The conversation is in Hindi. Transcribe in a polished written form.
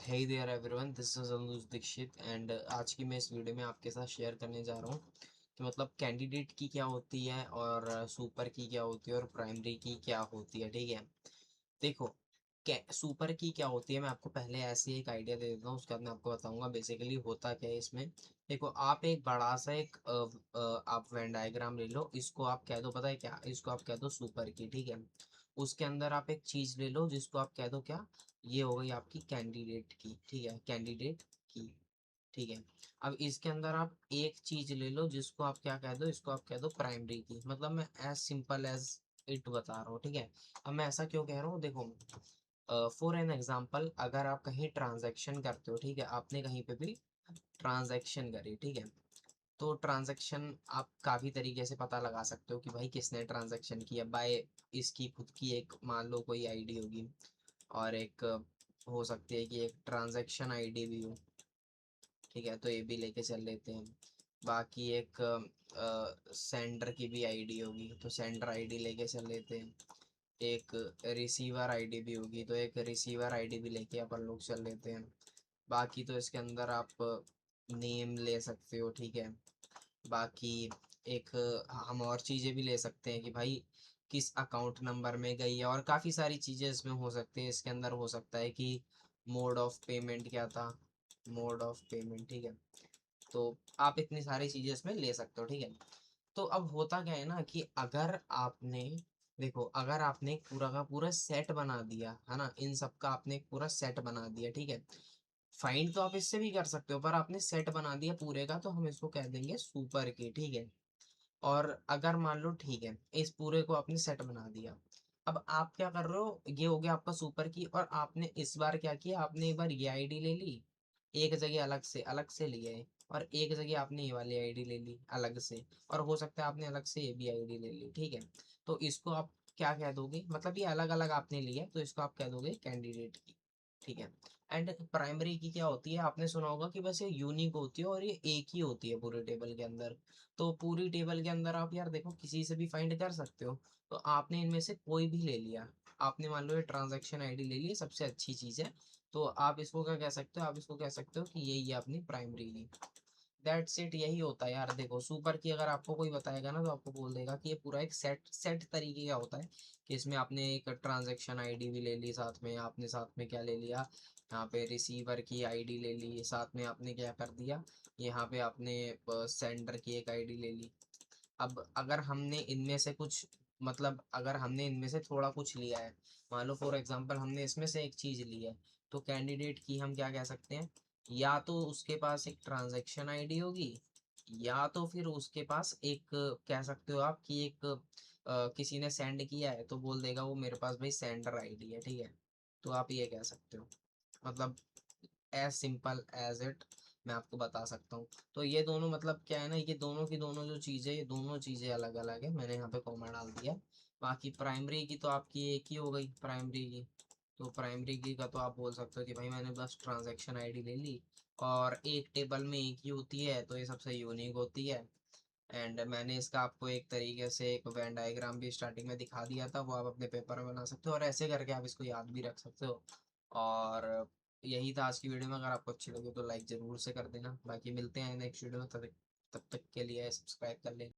Hey there everyone, this is Anuj Dikshit and आज की मैं इस वीडियो में आपके साथ शेयर करने जा रहा हूँ कि मतलब कैंडिडेट की क्या होती है और सुपर की क्या होती है और प्राइमरी की क्या होती है। ठीक है, देखो सुपर की क्या होती है मैं आपको पहले ऐसे एक आइडिया दे देता हूँ, उसके बाद मैं आपको बताऊंगा बेसिकली होता क्या है इसमें। देखो आप एक बड़ा सा एक आप वेन डायग्राम ले लो, इसको आप कह दो, पता है क्या, इसको आप कह दो सुपर की। ठीक है, उसके अंदर आप एक चीज ले लो जिसको आप कह दो क्या, ये हो गई आपकी कैंडिडेट की। ठीक है, कैंडिडेट की। ठीक है, अब इसके अंदर आप एक चीज ले लो जिसको आप क्या कह दो, इसको आप कह दो प्राइमरी की। मतलब मैं एज सिंपल एज इट बता रहा हूँ। ठीक है, अब मैं ऐसा क्यों कह रहा हूँ, देखो फॉर एन एग्जाम्पल अगर आप कहीं ट्रांजैक्शन करते हो, ठीक है, आपने कहीं पे भी ट्रांजैक्शन करी, ठीक है, तो ट्रांजैक्शन आप काफ़ी तरीके से पता लगा सकते हो कि भाई किसने ट्रांजैक्शन किया। बाय इसकी खुद की एक मान लो कोई आईडी होगी, और एक हो सकती है कि एक ट्रांजैक्शन आईडी भी हो। ठीक है, तो ये भी लेके चल लेते हैं। बाकी एक सेंडर की भी आईडी होगी तो सेंडर आईडी लेके चल लेते हैं। एक रिसीवर आईडी भी होगी तो एक रिसीवर आईडी भी लेके अपन लोग चल लेते हैं। बाकी तो इसके अंदर आप नेम ले सकते हो। ठीक है, बाकी एक हम और चीज़ें भी ले सकते हैं कि भाई किस अकाउंट नंबर में गई है, और काफ़ी सारी चीज़ें इसमें हो सकती है। इसके अंदर हो सकता है कि मोड ऑफ पेमेंट क्या था, मोड ऑफ पेमेंट। ठीक है, तो आप इतनी सारी चीज़ें इसमें ले सकते हो। ठीक है, तो अब होता क्या है ना कि अगर आपने, देखो अगर आपने एक पूरा का पूरा सेट बना दिया है ना, इन सब का आपने एक पूरा सेट बना दिया, ठीक है, फाइंड तो आप इससे भी कर सकते हो, पर आपने सेट बना दिया पूरे का तो हम इसको कह देंगे सुपर की। ठीक है, और अगर मान लो, ठीक है, इस पूरे को आपने सेट बना दिया, अब आप क्या कर रहे हो, ये हो गया आपका सुपर की, और आपने इस बार क्या किया, आपने एक बार ये आईडी ले ली, एक जगह अलग से लिए है, और एक जगह आपने ये वाली आईडी ले ली अलग से, और हो सकता है आपने अलग से ये भी आईडी ले ली। ठीक है, तो इसको आप क्या कह दोगे, मतलब ये अलग अलग आपने लिया तो इसको आप कह दोगे कैंडिडेट की। ठीक है, एंड प्राइमरी की क्या होती है, आपने सुना होगा कि बस ये यूनिक होती है और ये एक ही होती है पूरे टेबल के अंदर। तो पूरी टेबल के अंदर आप यार देखो किसी से भी फाइंड कर सकते हो। तो आपने इनमें से कोई भी ले लिया, आपने मान लो ये ट्रांजैक्शन आईडी ले ली, सबसे अच्छी चीज़ है, तो आप इसको क्या कह सकते हो, आप इसको कह सकते हो कि यही है अपनी प्राइमरी की। दैट्स इट, यही होता है यार। देखो सुपर की अगर आपको कोई बताएगा ना तो आपको बोल देगा कि ये पूरा एक सेट सेट तरीके का होता है, कि इसमें आपने एक ट्रांजैक्शन आईडी भी ले ली, साथ में आपने साथ में क्या ले लिया, यहाँ पे रिसीवर की आईडी ले ली, साथ में आपने क्या कर दिया, यहाँ पे आपने सेंडर की एक आईडी ले ली। अब अगर हमने इनमें से कुछ, मतलब अगर हमने इनमें से थोड़ा कुछ लिया है, मान लो फॉर एग्जांपल हमने इसमें से एक चीज़ ली है, तो कैंडिडेट की हम क्या कह सकते हैं, या तो उसके पास एक ट्रांजैक्शन आईडी होगी, या तो फिर उसके पास एक, कह सकते हो आप कि एक किसी ने सेंड किया है तो बोल देगा वो मेरे पास भाई सेंडर आईडी है। ठीक है, तो आप ये कह सकते हो, मतलब एज सिंपल एज इट मैं आपको बता सकता हूँ। तो ये दोनों मतलब क्या है ना, ये दोनों की दोनों जो चीज़ें, ये दोनों चीज़ें अलग अलग है, मैंने यहाँ पे कॉमा डाल दिया। बाकी प्राइमरी की तो आपकी एक ही हो गई प्राइमरी की। तो प्राइमरी की का तो आप बोल सकते हो कि भाई मैंने बस ट्रांजैक्शन आईडी ले ली, और एक टेबल में एक ही होती है तो ये सबसे यूनिक होती है। एंड मैंने इसका आपको एक तरीके से एक वेन डायग्राम भी स्टार्टिंग में दिखा दिया था, वो आप अपने पेपर में बना सकते हो, और ऐसे करके आप इसको याद भी रख सकते हो। और यही था आज की वीडियो में, अगर आपको अच्छी लगी तो लाइक ज़रूर से कर देना। बाकी मिलते हैं नेक्स्ट वीडियो में, तब तक के लिए सब्सक्राइब कर लेना।